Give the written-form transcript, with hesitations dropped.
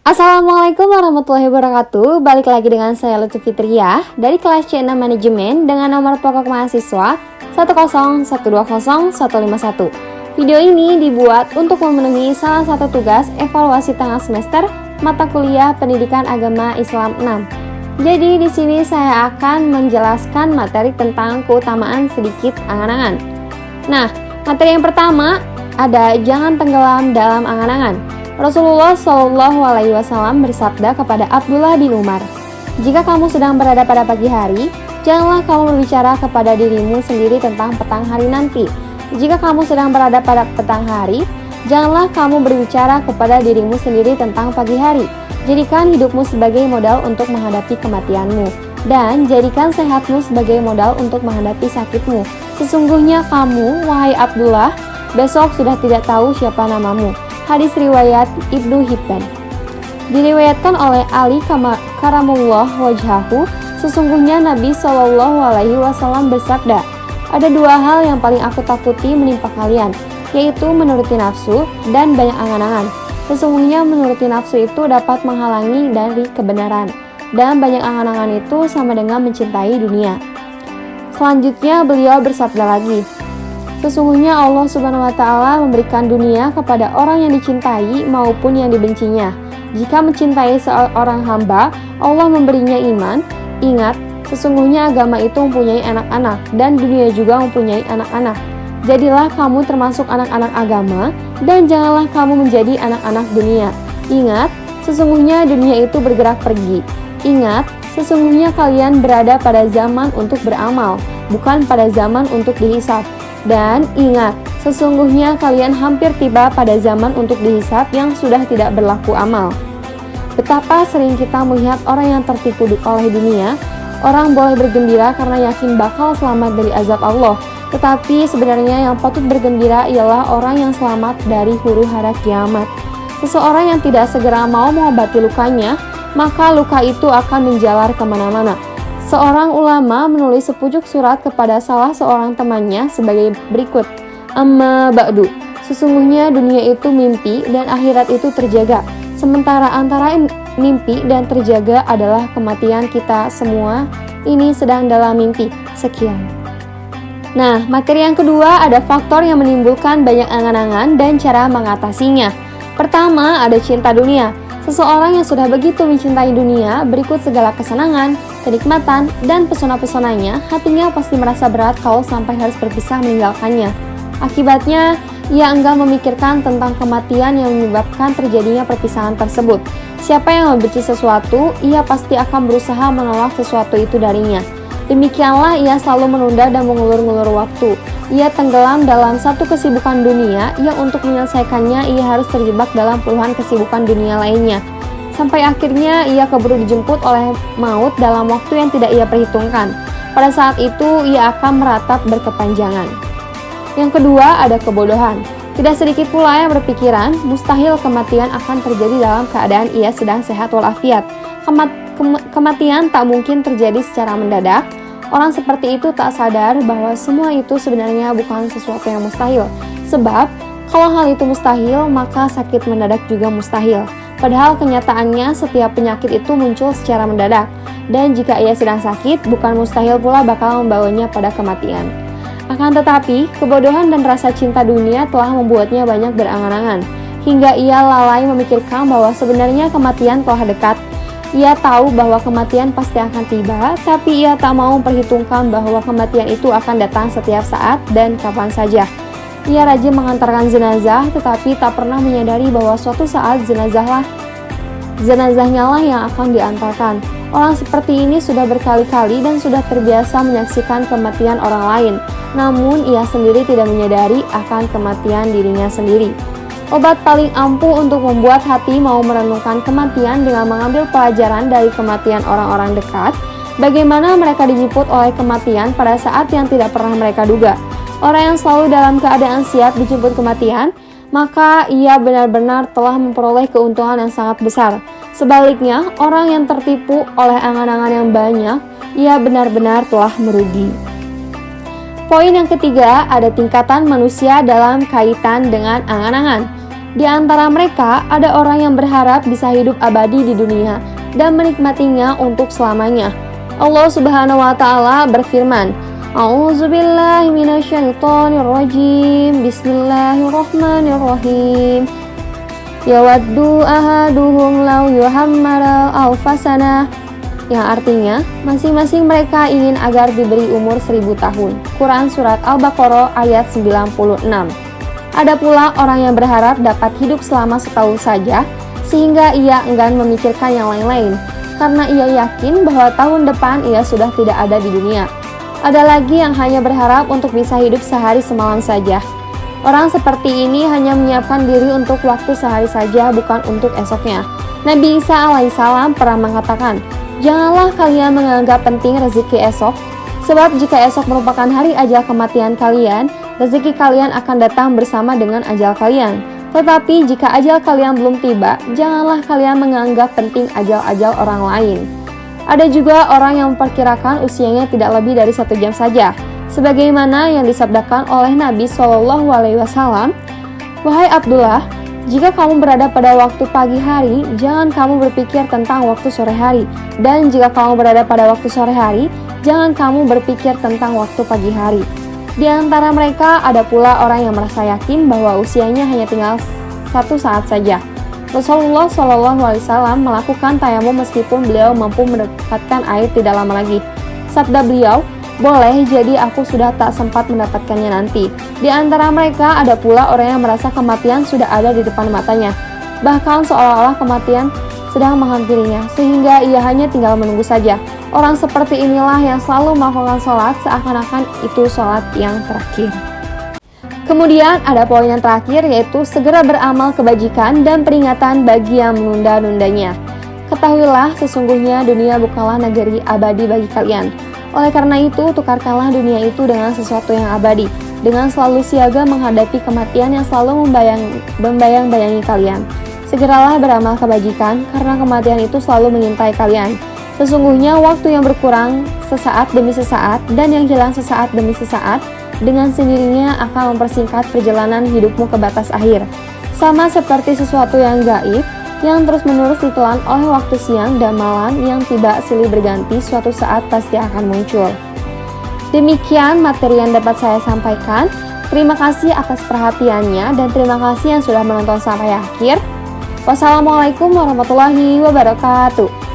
Assalamualaikum warahmatullahi wabarakatuh. Balik lagi dengan saya Lutfi Fitriah dari kelas C6 Manajemen dengan nomor pokok mahasiswa 101201551. Video ini dibuat untuk memenuhi salah satu tugas evaluasi tengah semester mata kuliah Pendidikan Agama Islam 6. Jadi di sini saya akan menjelaskan materi tentang keutamaan sedikit angan-angan. Nah, materi yang pertama ada jangan tenggelam dalam angan-angan. Rasulullah Shallallahu Alaihi Wasallam bersabda kepada Abdullah bin Umar, "Jika kamu sedang berada pada pagi hari, janganlah kamu berbicara kepada dirimu sendiri tentang petang hari nanti. Jika kamu sedang berada pada petang hari, janganlah kamu berbicara kepada dirimu sendiri tentang pagi hari. Jadikan hidupmu sebagai modal untuk menghadapi kematianmu, dan jadikan sehatmu sebagai modal untuk menghadapi sakitmu. Sesungguhnya kamu, wahai Abdullah, besok sudah tidak tahu siapa namamu." Hadis riwayat Ibnu Hibban. Diriwayatkan oleh Ali Karamullah Wajhahu, sesungguhnya Nabi Shallallahu Alaihi Wasallam bersabda, "Ada dua hal yang paling aku takuti menimpa kalian, yaitu menuruti nafsu dan banyak angan-angan. Sesungguhnya menuruti nafsu itu dapat menghalangi dari kebenaran, dan banyak angan-angan itu sama dengan mencintai dunia." Selanjutnya beliau bersabda lagi, "Sesungguhnya Allah Subhanahu wa Ta'ala memberikan dunia kepada orang yang dicintai maupun yang dibencinya. Jika mencintai seorang hamba, Allah memberinya iman. Ingat, sesungguhnya agama itu mempunyai anak-anak dan dunia juga mempunyai anak-anak. Jadilah kamu termasuk anak-anak agama dan janganlah kamu menjadi anak-anak dunia. Ingat, sesungguhnya dunia itu bergerak pergi. Ingat, sesungguhnya kalian berada pada zaman untuk beramal, bukan pada zaman untuk dihisab. Dan ingat, sesungguhnya kalian hampir tiba pada zaman untuk dihisab yang sudah tidak berlaku amal." Betapa sering kita melihat orang yang tertipu oleh dunia. Orang boleh bergembira karena yakin bakal selamat dari azab Allah. Tetapi sebenarnya yang patut bergembira ialah orang yang selamat dari huru-hara kiamat. Seseorang yang tidak segera mau mengobati lukanya, maka luka itu akan menjalar kemana-mana. Seorang ulama menulis sepucuk surat kepada salah seorang temannya sebagai berikut, "Amma ba'du, sesungguhnya dunia itu mimpi dan akhirat itu terjaga. Sementara antara mimpi dan terjaga adalah kematian kita semua. Ini sedang dalam mimpi." Sekian. Nah, materi yang kedua ada faktor yang menimbulkan banyak angan-angan dan cara mengatasinya. Pertama, ada cinta dunia. Seseorang yang sudah begitu mencintai dunia, berikut segala kesenangan, kenikmatan, dan pesona-pesonanya, hatinya pasti merasa berat kalau sampai harus berpisah meninggalkannya. Akibatnya, ia enggan memikirkan tentang kematian yang menyebabkan terjadinya perpisahan tersebut. Siapa yang membenci sesuatu, ia pasti akan berusaha menolak sesuatu itu darinya. Demikianlah ia selalu menunda dan mengulur-ngulur waktu. Ia tenggelam dalam satu kesibukan dunia yang untuk menyelesaikannya ia harus terjebak dalam puluhan kesibukan dunia lainnya. Sampai akhirnya ia keburu dijemput oleh maut dalam waktu yang tidak ia perhitungkan. Pada saat itu ia akan meratap berkepanjangan. Yang kedua ada kebodohan. Tidak sedikit pula yang berpikiran mustahil kematian akan terjadi dalam keadaan ia sedang sehat walafiat. Kematian tak mungkin terjadi secara mendadak. Orang seperti itu tak sadar bahwa semua itu sebenarnya bukan sesuatu yang mustahil. Sebab, kalau hal itu mustahil, maka sakit mendadak juga mustahil. Padahal kenyataannya setiap penyakit itu muncul secara mendadak. Dan jika ia sedang sakit, bukan mustahil pula bakal membawanya pada kematian. Akan tetapi, kebodohan dan rasa cinta dunia telah membuatnya banyak berangan-angan. Hingga ia lalai memikirkan bahwa sebenarnya kematian telah dekat. Ia tahu bahwa kematian pasti akan tiba, tapi ia tak mau memperhitungkan bahwa kematian itu akan datang setiap saat dan kapan saja. Ia rajin mengantarkan jenazah, tetapi tak pernah menyadari bahwa suatu saat jenazahnya lah yang akan diantarkan. Orang seperti ini sudah berkali-kali dan sudah terbiasa menyaksikan kematian orang lain, namun ia sendiri tidak menyadari akan kematian dirinya sendiri. Obat paling ampuh untuk membuat hati mau merenungkan kematian dengan mengambil pelajaran dari kematian orang-orang dekat, bagaimana mereka dijemput oleh kematian pada saat yang tidak pernah mereka duga. Orang yang selalu dalam keadaan siap dijemput kematian, maka ia benar-benar telah memperoleh keuntungan yang sangat besar. Sebaliknya, orang yang tertipu oleh angan-angan yang banyak, ia benar-benar telah merugi. Poin yang ketiga ada tingkatan manusia dalam kaitan dengan angan-angan. Di antara mereka ada orang yang berharap bisa hidup abadi di dunia dan menikmatinya untuk selamanya. Allah Subhanahu wa taala berfirman, A'udzubillahi minasyaitonirrajim. Bismillahirrahmanirrahim. Yawaddu ahaduhum law yuhammara alfasana, yang artinya masing-masing mereka ingin agar diberi umur 1000 tahun. Quran Surat Al-Baqarah ayat 96. Ada pula orang yang berharap dapat hidup selama setahun saja, sehingga ia enggan memikirkan yang lain-lain, karena ia yakin bahwa tahun depan ia sudah tidak ada di dunia. Ada lagi yang hanya berharap untuk bisa hidup sehari semalam saja. Orang seperti ini hanya menyiapkan diri untuk waktu sehari saja, bukan untuk esoknya. Nabi Isa alaihissalam pernah mengatakan, janganlah kalian menganggap penting rezeki esok, sebab jika esok merupakan hari ajal kematian kalian, rezeki kalian akan datang bersama dengan ajal kalian. Tetapi jika ajal kalian belum tiba, janganlah kalian menganggap penting ajal-ajal orang lain. Ada juga orang yang memperkirakan usianya tidak lebih dari 1 jam saja, sebagaimana yang disabdakan oleh Nabi SAW, "Wahai Abdullah, jika kamu berada pada waktu pagi hari, jangan kamu berpikir tentang waktu sore hari. Dan jika kamu berada pada waktu sore hari, jangan kamu berpikir tentang waktu pagi hari." Di antara mereka ada pula orang yang merasa yakin bahwa usianya hanya tinggal 1 saat saja. Rasulullah SAW melakukan tayamum meskipun beliau mampu mendapatkan air tidak lama lagi. Sabda beliau, boleh jadi aku sudah tak sempat mendapatkannya nanti. Di antara mereka ada pula orang yang merasa kematian sudah ada di depan matanya. Bahkan seolah-olah kematian sedang menghampirinya, sehingga ia hanya tinggal menunggu saja. Orang seperti inilah yang selalu melakukan sholat seakan-akan itu sholat yang terakhir. Kemudian ada poin yang terakhir, yaitu segera beramal kebajikan dan peringatan bagi yang menunda-nundanya. Ketahuilah sesungguhnya dunia bukanlah negeri abadi bagi kalian. Oleh karena itu, tukarkanlah dunia itu dengan sesuatu yang abadi, dengan selalu siaga menghadapi kematian yang selalu membayang-bayangi kalian. Segeralah beramal kebajikan, karena kematian itu selalu mengintai kalian. Sesungguhnya waktu yang berkurang sesaat demi sesaat dan yang hilang sesaat demi sesaat dengan sendirinya akan mempersingkat perjalanan hidupmu ke batas akhir. Sama seperti sesuatu yang gaib yang terus-menerus ditelan oleh waktu siang dan malam yang tiba silih berganti, suatu saat pasti akan muncul. Demikian materi yang dapat saya sampaikan. Terima kasih atas perhatiannya dan terima kasih yang sudah menonton sampai akhir. Wassalamualaikum warahmatullahi wabarakatuh.